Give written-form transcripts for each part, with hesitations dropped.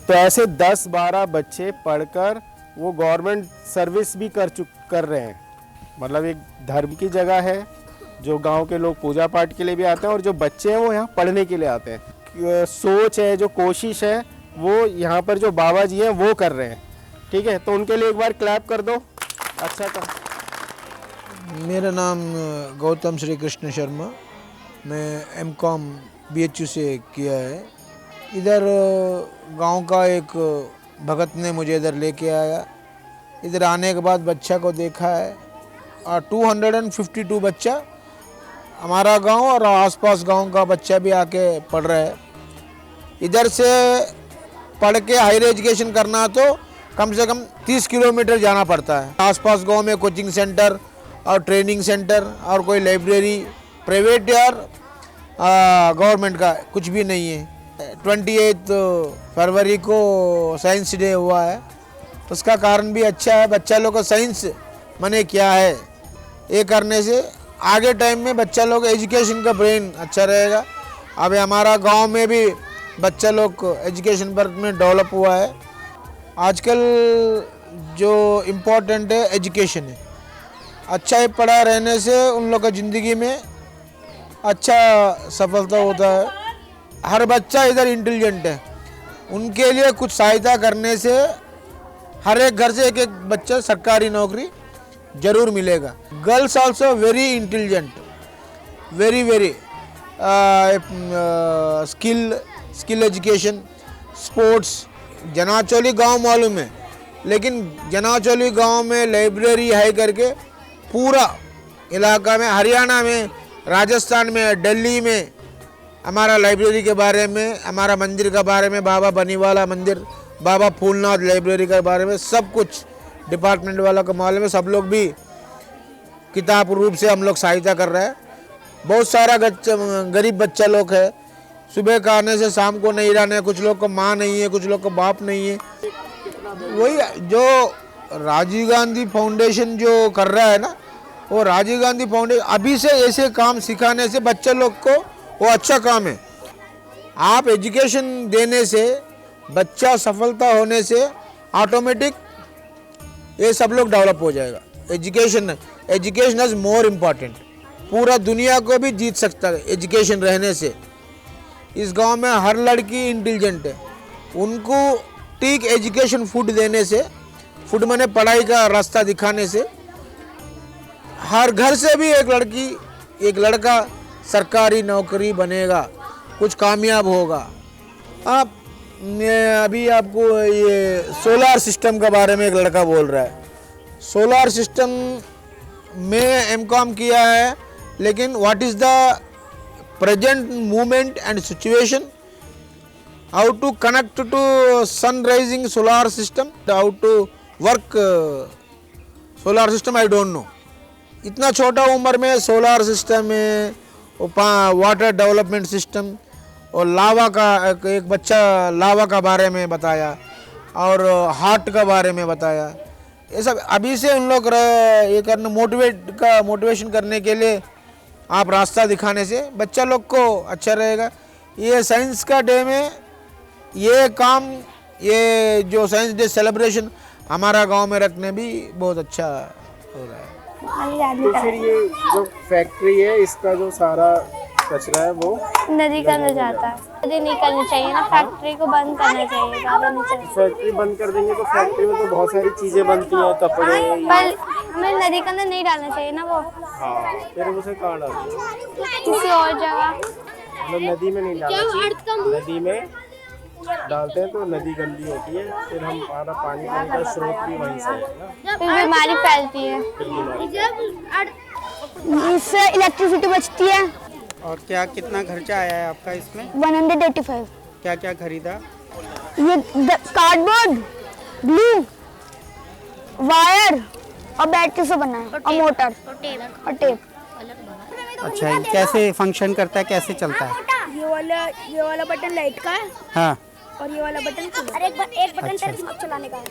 तो ऐसे 10-12 बच्चे पढ़कर वो गवर्नमेंट सर्विस भी कर रहे हैं। मतलब एक धर्म की जगह है, जो गांव के लोग पूजा पाठ के लिए भी आते हैं और जो बच्चे हैं वो यहाँ पढ़ने के लिए आते हैं। सोच है, जो कोशिश है, वो यहाँ पर जो बाबा जी हैं वो कर रहे हैं। ठीक है, तो उनके लिए एक बार क्लैप कर दो। अच्छा था। मेरा नाम गौतम श्री कृष्ण शर्मा, मैं एमकॉम BHU से किया है। इधर गांव का एक भगत ने मुझे इधर लेके आया। इधर आने के बाद बच्चा को देखा है, 252 बच्चा हमारा गांव और आसपास गांव का बच्चा भी आके पढ़ रहा है। इधर से पढ़ के हायर एजुकेशन करना तो कम से कम 30 किलोमीटर जाना पड़ता है। आसपास गांव में कोचिंग सेंटर और ट्रेनिंग सेंटर और कोई लाइब्रेरी प्राइवेट या गवर्नमेंट का कुछ भी नहीं है। 28 फरवरी को साइंस डे हुआ है, उसका कारण भी अच्छा है। बच्चा लोग को साइंस माने क्या है, ये करने से आगे टाइम में बच्चा लोग एजुकेशन का ब्रेन अच्छा रहेगा। अभी हमारा गांव में भी बच्चा लोग एजुकेशन पर में डेवलप हुआ है। आजकल जो इम्पोर्टेंट है एजुकेशन है। अच्छा ही पढ़ा रहने से उन लोग का ज़िंदगी में अच्छा सफलता होता है। हर बच्चा इधर इंटेलिजेंट है, उनके लिए कुछ सहायता करने से हर एक घर से एक एक बच्चा सरकारी नौकरी जरूर मिलेगा। Girls also very intelligent, very skill education, sports. Janachauli गांव मालूम है, लेकिन जनाचौली गांव में लाइब्रेरी है करके पूरा इलाका में, हरियाणा में, राजस्थान में, दिल्ली में हमारा लाइब्रेरी के बारे में, हमारा मंदिर के बारे में, बाबा बनीवाला मंदिर, बाबा फूलनाथ लाइब्रेरी के बारे में सब कुछ डिपार्टमेंट वाला का मालूम है। सब लोग भी किताब रूप से हम लोग सहायता कर रहे हैं। बहुत सारा गरीब बच्चा लोग है, सुबह का आने से शाम को नहीं रहने। कुछ लोग को माँ नहीं है, कुछ लोग को बाप नहीं है। वही जो राजीव गांधी फाउंडेशन जो कर रहा है ना, वो राजीव गांधी फाउंडेशन अभी से ऐसे काम सिखाने से बच्चे लोग को वो अच्छा काम है। आप एजुकेशन देने से, बच्चा सफलता होने से ऑटोमेटिक ये सब लोग डेवलप हो जाएगा। Education is more important. पूरा दुनिया को भी जीत सकता है एजुकेशन रहने से। इस गांव में हर लड़की इंटेलिजेंट है, उनको ठीक एजुकेशन फूड देने से, फूड माने पढ़ाई का रास्ता दिखाने से हर घर से भी एक लड़की एक लड़का सरकारी नौकरी बनेगा, कुछ कामयाब होगा। आप मैं अभी आपको ये सोलार सिस्टम के बारे में एक लड़का बोल रहा है। सोलार सिस्टम में एमकॉम किया है, लेकिन what is the present movement and situation, how to connect to sun rising solar system, how to work solar system, I don't know. इतना छोटा उम्र में सोलार सिस्टम में वाटर डेवलपमेंट सिस्टम और लावा का एक बच्चा लावा का बारे में बताया और हार्ट का बारे में बताया। ये सब अभी से उन लोग ये करना मोटिवेशन करने के लिए आप रास्ता दिखाने से बच्चा लोग को अच्छा रहेगा। ये साइंस का डे में ये काम, ये जो साइंस डे सेलिब्रेशन हमारा गांव में रखने भी बहुत अच्छा हो रहा है। तो फिर ये जो फैक्ट्री है, इसका जो सारा कचरा है वो नदी के अंदर जाता है। नदी नहीं करनी चाहिए ना, फैक्ट्री को बंद करना चाहिए, ज़्यादा नहीं चाहिए। फैक्ट्री बंद कर देंगे तो फैक्ट्री में तो बहुत सारी चीजें बनती हैं, कपड़े। पर हमें नदी के अंदर नहीं डालना चाहिए ना वो। हाँ, फिर उसे कहाँ डालते हैं? किसी और जगह। मतलब नदी में नहीं डालना चाहिए। नदी में डालते हैं तो नदी गंदी होती है, फिर हम हमारा पानी का स्रोत भी वहीं से है ना, फिर बीमारी फैलती है। इससे इलेक्ट्रिसिटी बचती है। और क्या कितना खर्चा आया है आपका इसमें? 185। क्या क्या खरीदा? ये कार्डबोर्ड, ग्लू, वायर और बैटरी से बना है, और मोटर और टेप। अच्छा, ये कैसे फंक्शन करता है, कैसे चलता है? ये वाला बटन लाइट का है, हाँ, और ये वाला बटन और एक बटन अच्छा। टेलीस्कोप चलाने का है।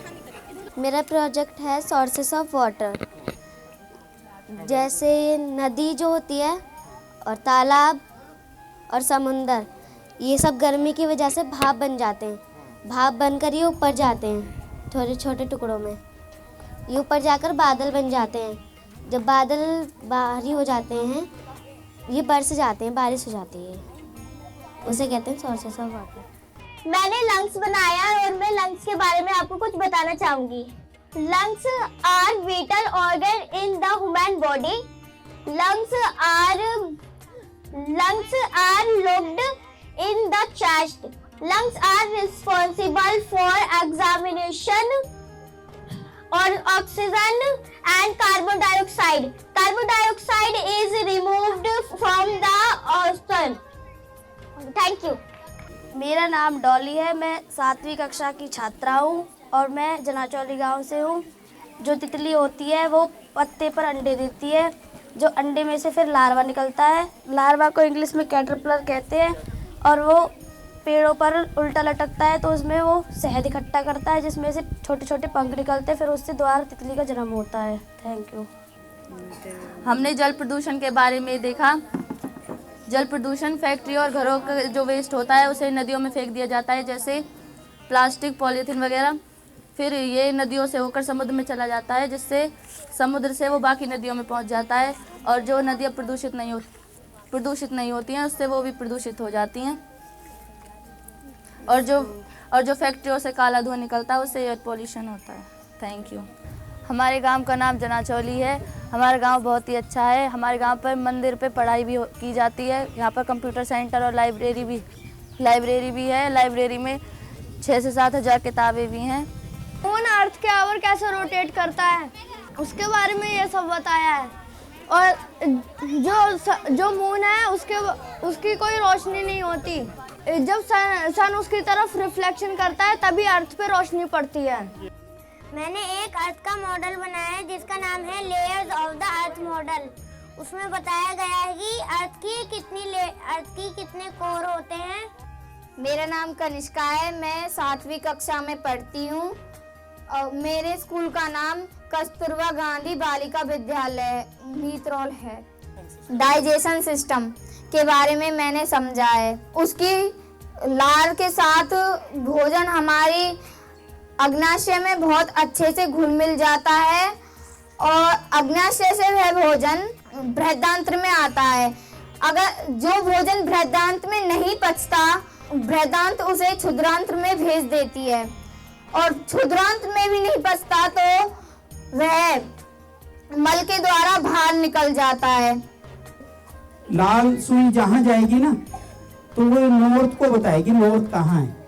मेरा प्रोजेक्ट है सोर्सेस ऑफ वाटर। जैसे नदी जो होती है और तालाब और समुंदर, ये सब गर्मी की वजह से भाप बन जाते हैं। भाप बनकर ये ऊपर जाते हैं छोटे छोटे टुकड़ों में। ये ऊपर जाकर बादल बन जाते हैं। जब बादल भारी हो जाते हैं ये बरस जाते हैं, बारिश हो जाती है, उसे कहते हैं सोर्सेस ऑफ वाटर। मैंने लंग्स बनाया और मैं लंग्स के बारे में आपको कुछ बताना चाहूंगी। Lungs are vital organ in the human body. Lungs are located in the chest. Lungs are responsible for examination और oxygen and carbon dioxide. Carbon dioxide is removed from the oxygen. Thank you. मेरा नाम डॉली है, मैं 7वीं कक्षा की छात्रा हूँ और मैं जनाचौली गांव से हूँ। जो तितली होती है वो पत्ते पर अंडे देती है, जो अंडे में से फिर लार्वा निकलता है। लार्वा को इंग्लिश में कैटरपिलर कहते हैं और वो पेड़ों पर उल्टा लटकता है, तो उसमें वो शहद इकट्ठा करता है जिसमें से छोटे छोटे पंख निकलते हैं, फिर उससे दोबारा तितली का जन्म होता है। Thank you. हमने जल प्रदूषण के बारे में देखा। जल प्रदूषण फैक्ट्री और घरों का जो वेस्ट होता है उसे नदियों में फेंक दिया जाता है, जैसे प्लास्टिक, पॉलीथीन वगैरह। फिर ये नदियों से होकर समुद्र में चला जाता है, जिससे समुद्र से वो बाकी नदियों में पहुंच जाता है और जो नदियाँ प्रदूषित नहीं होती हैं उससे वो भी प्रदूषित हो जाती हैं। और जो फैक्ट्रियों से काला धुआं निकलता है उससे एयर पोल्यूशन होता है। Thank you. हमारे गांव का नाम जनाचौली है। हमारा गांव बहुत ही अच्छा है। हमारे गांव पर मंदिर पे पढ़ाई भी की जाती है। यहाँ पर कंप्यूटर सेंटर और लाइब्रेरी भी है। लाइब्रेरी में 6 से 7 हज़ार किताबें भी हैं। मून अर्थ के ओवर कैसे रोटेट करता है उसके बारे में ये सब बताया है। और जो मून है उसकी कोई रोशनी नहीं होती। जब सन उसकी तरफ रिफ्लेक्शन करता है तभी अर्थ पे रोशनी पड़ती है। मैंने एक अर्थ का मॉडल बनाया है जिसका नाम है layers of the earth model. उसमें बताया गया है कि अर्थ की कितने कोर होते हैं। मेरा नाम कनिष्का है, मैं 7वीं कक्षा में पढ़ती हूँ और मेरे स्कूल का नाम कस्तूरबा गांधी बालिका विद्यालय मीतरौल है। डाइजेशन सिस्टम के बारे में मैंने समझा है। उसकी लार के साथ भोजन हमारी अग्नाशय में बहुत अच्छे से घुल मिल जाता है और अग्नाशय से वह भोजन बृहदांत्र में आता है। अगर जो भोजन बृहदांत्र में नहीं पचता, बृहदांत्र उसे क्षुद्रांत्र में भेज देती है और क्षुद्रांत्र में भी नहीं पचता तो वह मल के द्वारा बाहर निकल जाता है। लाल सुई जहां जाएगी ना तो वो नॉर्थ को बताएगी नॉर्थ कहाँ है।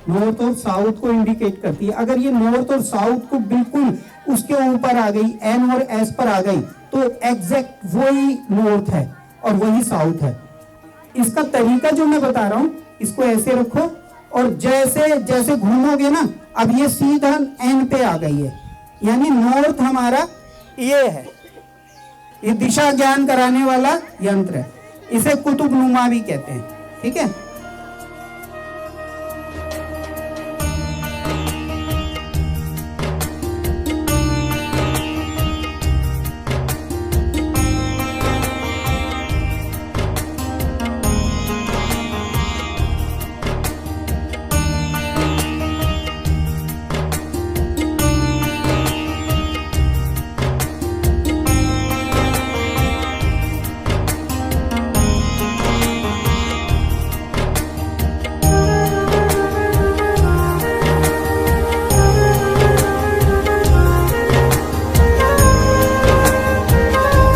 नॉर्थ और साउथ को इंडिकेट करती है। अगर ये नॉर्थ और साउथ को बिल्कुल उसके ऊपर आ गई, एन और एस पर आ गई, तो एग्जैक्ट वही नॉर्थ है और वही साउथ है। इसका तरीका जो मैं बता रहा हूँ, इसको ऐसे रखो और जैसे जैसे घूमोगे ना, अब ये सीधा एन पे आ गई है, यानी नॉर्थ हमारा ये है। ये दिशा ज्ञान कराने वाला यंत्र है, इसे कुतुबनुमा भी कहते हैं। ठीक है।